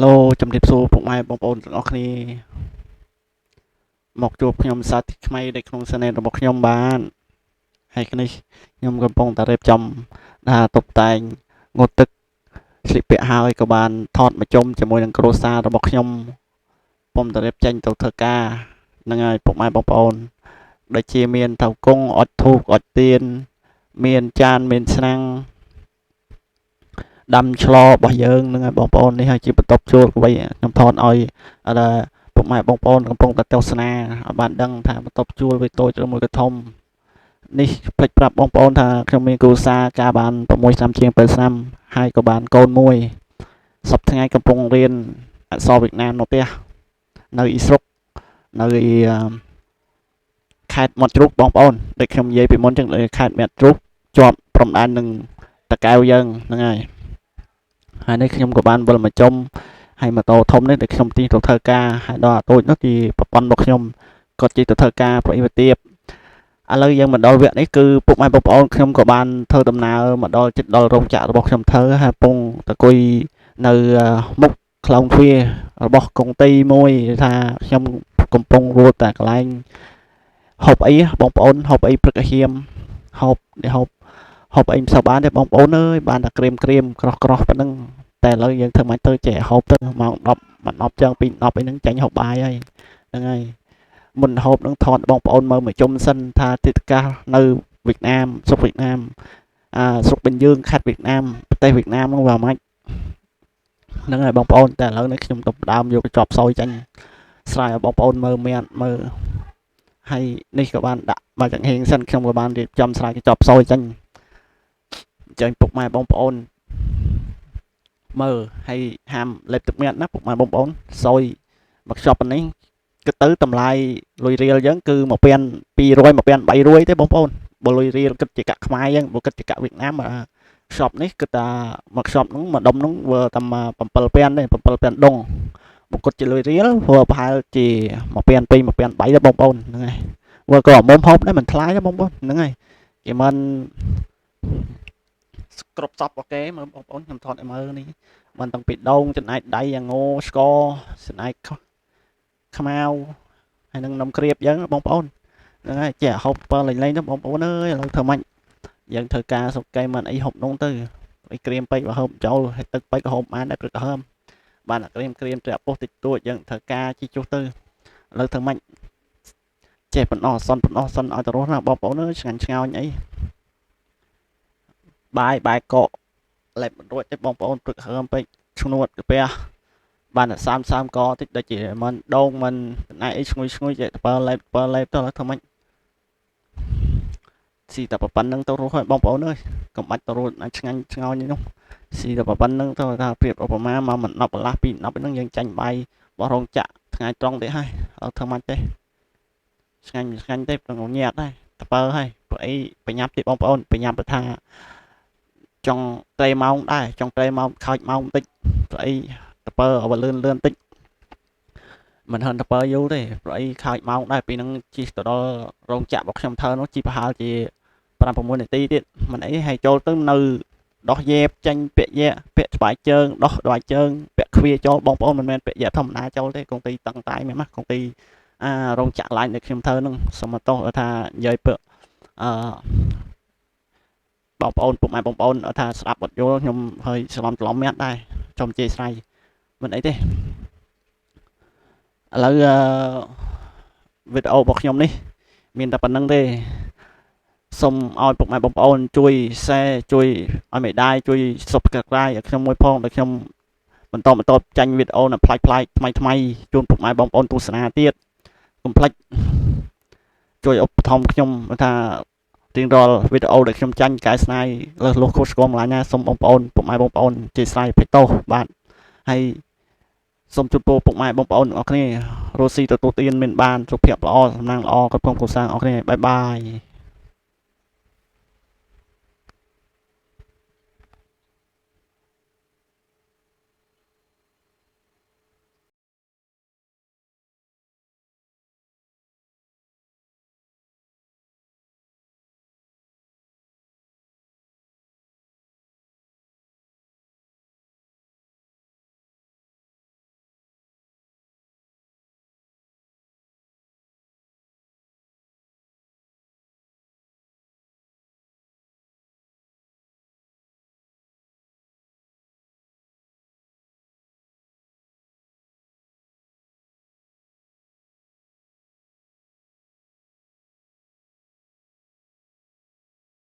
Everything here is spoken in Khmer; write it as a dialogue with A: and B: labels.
A: ឡូជំរាបសួរពុកម៉ែបងប្អូនទាំងអស់គ្នាមកជួបខ្ញុំសាទិថ្មីនៅក្នុង Channel របស់ខ្ញុំបានហើយនេះខ្ញុំកំពុងតែរៀបចំតុបតែងងូតទឹកស្លៀកពាក់ហើយក៏បានថតមកជុំជាមួយនឹងគ្រួសាររបស់ខ្ញុំពុំតែរៀបចេញទៅធ្វើការហ្នឹងហើយពុកម៉ែបងប្អូនដូចជាមានថៅកុងអុជធូបអុជទៀនមានចានមានឆ្នាំងដាំឆ្លរបស់យើងហ្នឹងហើយបងប្អូននេះហើយជាបន្ទប់ជួលអ្វីខ្ញុំថតឲ្យពុកម៉ែបងប្អូនកំពុងតែទស្សនាឲ្យបានដឹងថាបន្ទប់ជួលវាតូចឬមួយក៏ធំនេះភ្លេចប្រាប់បងប្អូនថាខ្ញុំមានគ្រួសារការបាន6ឆ្នាំជាង7ឆ្នាំហើយក៏បានកូនមួយសប្តាហ៍ថ្ងៃកំពុងរៀនអក្សរវៀតណាមនៅផ្ទះនៅអ៊ីស្រុកនៅខេត្តមាត់ជ្រូកបងប្អូនដូចខ្ញុំនិយាយពីមុនចឹងខេត្តមាត់ជ្រូកជាប់ព្រំដែននឹងតាកែវយើងហ្នឹងហើយនេះខ្ញុំក៏បានវិលមកចុំហើយម៉ូតូធំនេះដែលខ្ញុំទិញទៅធ្វើការហើយដល់អាតូចនោះគឺប្រព័ន្ធរបស់ខ្ញុំគាត់ជិះទៅធ្វើការប្រអ៊ីវទៀបឥឡូវយើងមកដល់វគ្គនេះគឺពុកម៉ែបងប្អូនខ្ញុំក៏បានធ្វើដំណើរមកដល់ជិតដល់រោងចក្ររបស់ខ្ញុំធ្វើហើយពងតគុយនៅមុខខ្លោងទ្វាររបស់កុងទីមួយថាខ្ញុំកំពុងរត់តែកន្លែងហូបអីបងប្អូនហូបអីព្រឹកអាហារហូបអីមិនសូវបានទេបងប្អូនអើយបានតែក្រៀមក្រោះប៉ុណ្ណឹងតែឥឡូវយើងធ្វើមិនទៅចេះហូបទៅម៉ោង10មិន10ចឹង2 10អីហ្នឹងចាញ់ហូបបាយហើយហ្នឹងហើយមុនហូបនឹងថតបងប្អូនមើលមកជុំសិនថាទិដ្ឋាការនៅវៀតណាមស្រុកវៀតណាមស្រុកបិញយើងខេត្តវៀតណាមប្រទេសវៀតណាមហ្នឹងវាមិនហ្នឹងហើយបងប្អូនតែឥឡូវនេះខ្ញុំទៅដើមយកកញ្ចប់សោយចាញ់ស្រាយឲ្យបងប្អូនមើលមានមើលហើយនេះក៏បានដាក់មកចង្ហេងសិនខ្ញុំក៏បានរៀបចំស្រាយកញ្ចប់សោយចាញ់ចាញ់ពុកម៉ែបងប្អូនមើលហើយហាមលេបទឹកមាត់ណាពុកម៉ែបងប្អូនសោយមកខ្ចប់ប៉ុណ្នេះគិតទៅតម្លៃលុយរៀលយើងគឺ1200 1300ទេបងប្អូនបើលុយរៀលគិតជាកាក់ខ្មែរយើងបើគិតជាកាក់វៀតណាមខ្ចប់នេះគិតថាមកខ្ចប់ហ្នឹងមួយដុំហ្នឹងវាតាម7000ទេ7000ដងបើគិតជាលុយរៀលព្រោះប្រហែលជា1200 1300ទេបងប្អូនហ្នឹងហើយវាក៏មុំហូបដែរមិនថ្លៃទេបងប្អូនហ្នឹងហើយគេមិនគ្រប់សពអូខេមើលបងប្អូនខ្ញុំថតឲ្យមើលនេះមិនតាំងពីដងចំណែកដៃអាងោស្គរចំណែកខ្មៅហើយនឹងនំក្រៀបយើងបងប្អូនហ្នឹងហើយចេះហូបបើលេងទៅបងប្អូនអើយឥឡូវធ្វើម៉េចយើងធ្វើការសុកកែមិនអីហូបនងទៅអីក្រៀមពេកបើហូបចូលហើយទឹកពេកក៏ហូបបានដែរព្រឹកហើមបានតែក្រៀមទៅអាពុះតិចតួចយើងធ្វើការជីចុះទៅឥឡូវធ្វើម៉េចចេះបណ្ដោះអសន្នឲ្យទៅរស់ណាបងប្អូនអើយឆ្ងាញ់ឆ្ងោញអីបាយកកលេបមិនរួចទេបងប្អូនព្រឹកហើមពេកឈ្នួតកាពះបានតែ30កតិចដូចជាមិនដងមិនណែអីឈ្ងុយចេះទៅលេបទៅឥឡូវធ្វើម៉េចស៊ីតែប៉ុណ្្នឹងទៅរស់ហើយបងប្អូនអើយកុំបាច់ទៅរស់ឆ្ងាញ់ឆ្ងោញនេះនោះស៊ីតែប៉ុណ្្នឹងទៅថាប្រៀបឧបមាមកមិន10កន្លះ2 10ហ្នឹងយើងចាញ់បាយបោះរោងចក្រថ្ងៃត្រង់ទេហើយអត់ធ្វើម៉េចទេឆ្ងាញ់ទេប្រងញាក់ដែរតើហើយព្រោះអីបញ្ញាប់ទេបងប្អូនបញ្ញាប់ថាចង់ត្រេម៉ោងដែរចង់ត្រេម៉ោងខោចម៉ោងបន្តិចព្រោះអីតើឲ្យលឿនបន្តិចមិនហិនតើយូរទេព្រោះអីខោចម៉ោងដែរពីនឹងជិះទៅដល់រោងចក្ររបស់ខ្ញុំធ្វើនោះជិះប្រហែលជា5 6នាទីទៀតមិនអីហើយចូលទៅនៅដោះយេបចាញ់ពាក់ស្បែកជើងដោះស្បែកជើងពាក់ទ្វាចូលបងប្អូនមិនមែនពាក់យេធម្មតាចូលទេកុងទីតឹងតែមែនណាកុងទីរោងចក្រឡាញដែលខ្ញុំធ្វើនឹងសុំមកទោសថានិយាយពើបងប្អូនពុកម៉ែបងប្អូនថាស្ដាប់អត់យល់ខ្ញុំហើយច្រឡំមែនដែរចំជេរស្រ័យមិនអីទេឥឡូវវីដេអូរបស់ខ្ញុំនេះមានតែប៉ុណ្្នឹងទេសូមឲ្យពុកម៉ែបងប្អូនជួយ share ជួយឲ្យមេដាយជួយ subscribe ឲ្យខ្ញុំមួយផងđểខ្ញុំបន្តចាញ់វីដេអូនៅប្លែកថ្មីជូនពុកម៉ែបងប្អូនទស្សនាទៀតកុំភ្លេចជួយឧបត្ថម្ភខ្ញុំថារៀងរាល់វីដេអូដែលខ្ញុំចាញ់កែស្នៃលើសលុះខុសឆ្គងម្លាញណាសូមបងប្អូនពុកម៉ែបងប្អូនជេរស្រ័យភ័យទោសបាទហើយសូមជូនពរពុកម៉ែបងប្អូនទាំងអស់គ្នារស់ស៊ីទទួលទានមានបានសុខភាពល្អសំណាងល្អគ្រប់គ្រងកុសលអស់គ្នាបាយបាយ